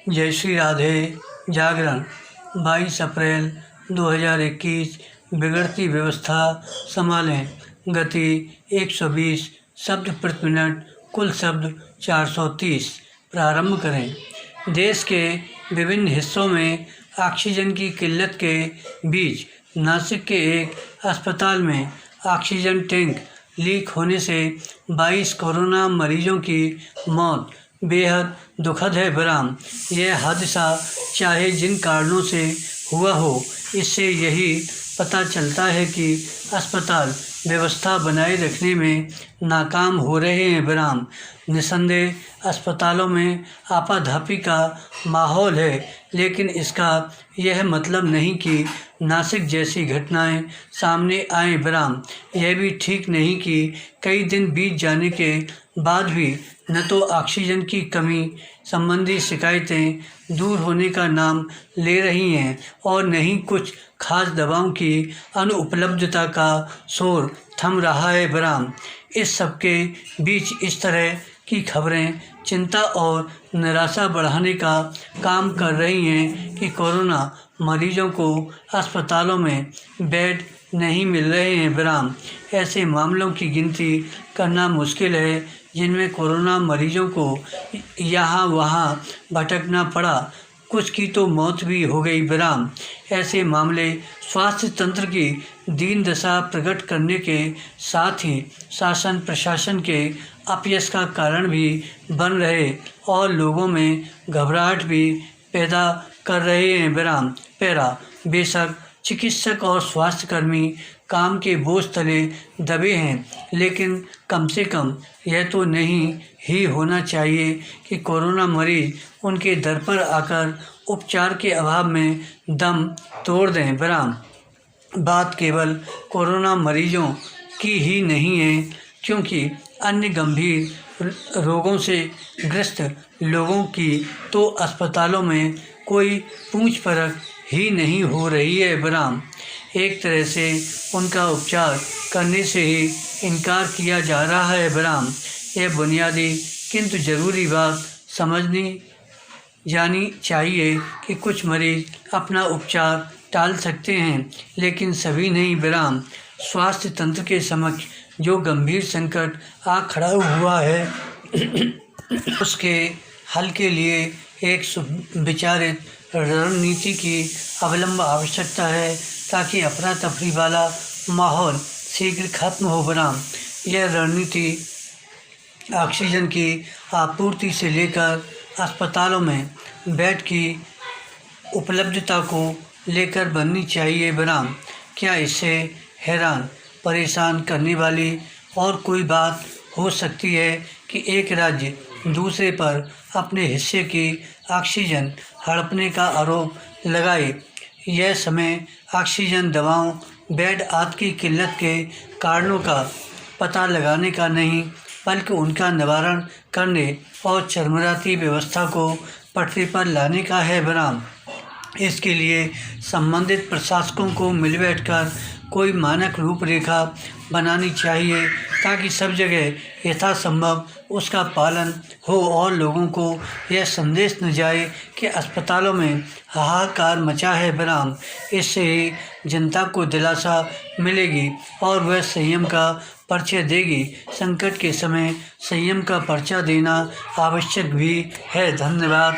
जय श्री राधे। जागरण 22 अप्रैल 2021। बिगड़ती व्यवस्था संभालें। गति 120 शब्द प्रति मिनट, कुल शब्द 430। प्रारंभ करें। देश के विभिन्न हिस्सों में ऑक्सीजन की किल्लत के बीच नासिक के एक अस्पताल में ऑक्सीजन टैंक लीक होने से 22 कोरोना मरीजों की मौत बेहद दुखद है। बराम यह हादसा चाहे जिन कारणों से हुआ हो, इससे यही पता चलता है कि अस्पताल व्यवस्था बनाए रखने में नाकाम हो रहे हैं। बराम निसंदेह अस्पतालों में आपाधापी का माहौल है, लेकिन इसका यह मतलब नहीं कि नासिक जैसी घटनाएं सामने आएं। बराम यह भी ठीक नहीं कि कई दिन बीत जाने के बाद भी न तो ऑक्सीजन की कमी संबंधी शिकायतें दूर होने का नाम ले रही हैं और न ही कुछ खास दवाओं की अनुपलब्धता का शोर थम रहा है। बराम इस सबके बीच इस तरह की खबरें चिंता और निराशा बढ़ाने का काम कर रही हैं कि कोरोना मरीजों को अस्पतालों में बेड नहीं मिल रहे हैं। बराम ऐसे मामलों की गिनती करना मुश्किल है जिनमें कोरोना मरीजों को यहाँ वहाँ भटकना पड़ा, कुछ की तो मौत भी हो गई। बराम ऐसे मामले स्वास्थ्य तंत्र की दीन दशा प्रकट करने के साथ ही शासन प्रशासन के अपयश का कारण भी बन रहे और लोगों में घबराहट भी पैदा कर रहे हैं। बराम पैरा बेशक चिकित्सक और स्वास्थ्यकर्मी काम के बोझ तले दबे हैं, लेकिन कम से कम यह तो नहीं ही होना चाहिए कि कोरोना मरीज उनके दर पर आकर उपचार के अभाव में दम तोड़ दें। बराम बात केवल कोरोना मरीजों की ही नहीं है, क्योंकि अन्य गंभीर रोगों से ग्रस्त लोगों की तो अस्पतालों में कोई पूछ परख ही नहीं हो रही है। बराम एक तरह से उनका उपचार करने से ही इनकार किया जा रहा है। बराम यह बुनियादी किंतु ज़रूरी बात समझनी जानी चाहिए कि कुछ मरीज अपना उपचार टाल सकते हैं, लेकिन सभी नहीं। बराम स्वास्थ्य तंत्र के समक्ष जो गंभीर संकट आ खड़ा हुआ है उसके हल के लिए एक सुविचारित रणनीति की अवलंब आवश्यकता है, ताकि अफरा तफरी वाला माहौल शीघ्र खत्म हो। बराम यह रणनीति ऑक्सीजन की आपूर्ति से लेकर अस्पतालों में बेड की उपलब्धता को लेकर बननी चाहिए। बराम क्या इससे हैरान परेशान करने वाली और कोई बात हो सकती है कि एक राज्य दूसरे पर अपने हिस्से की ऑक्सीजन हड़पने का आरोप लगाए। यह समय ऑक्सीजन दवाओं, बेड आदि की किल्लत के कारणों का पता लगाने का नहीं, बल्कि उनका निवारण करने और चरमराती व्यवस्था को पटरी पर लाने का है। बराम इसके लिए संबंधित प्रशासकों को मिल बैठकर कोई मानक रूपरेखा बनानी चाहिए, ताकि सब जगह यथासंभव उसका पालन हो और लोगों को यह संदेश न जाए कि अस्पतालों में हाहाकार मचा है। बराम इससे ही जनता को दिलासा मिलेगी और वह संयम का परिचय देगी। संकट के समय संयम का परिचय देना आवश्यक भी है। धन्यवाद।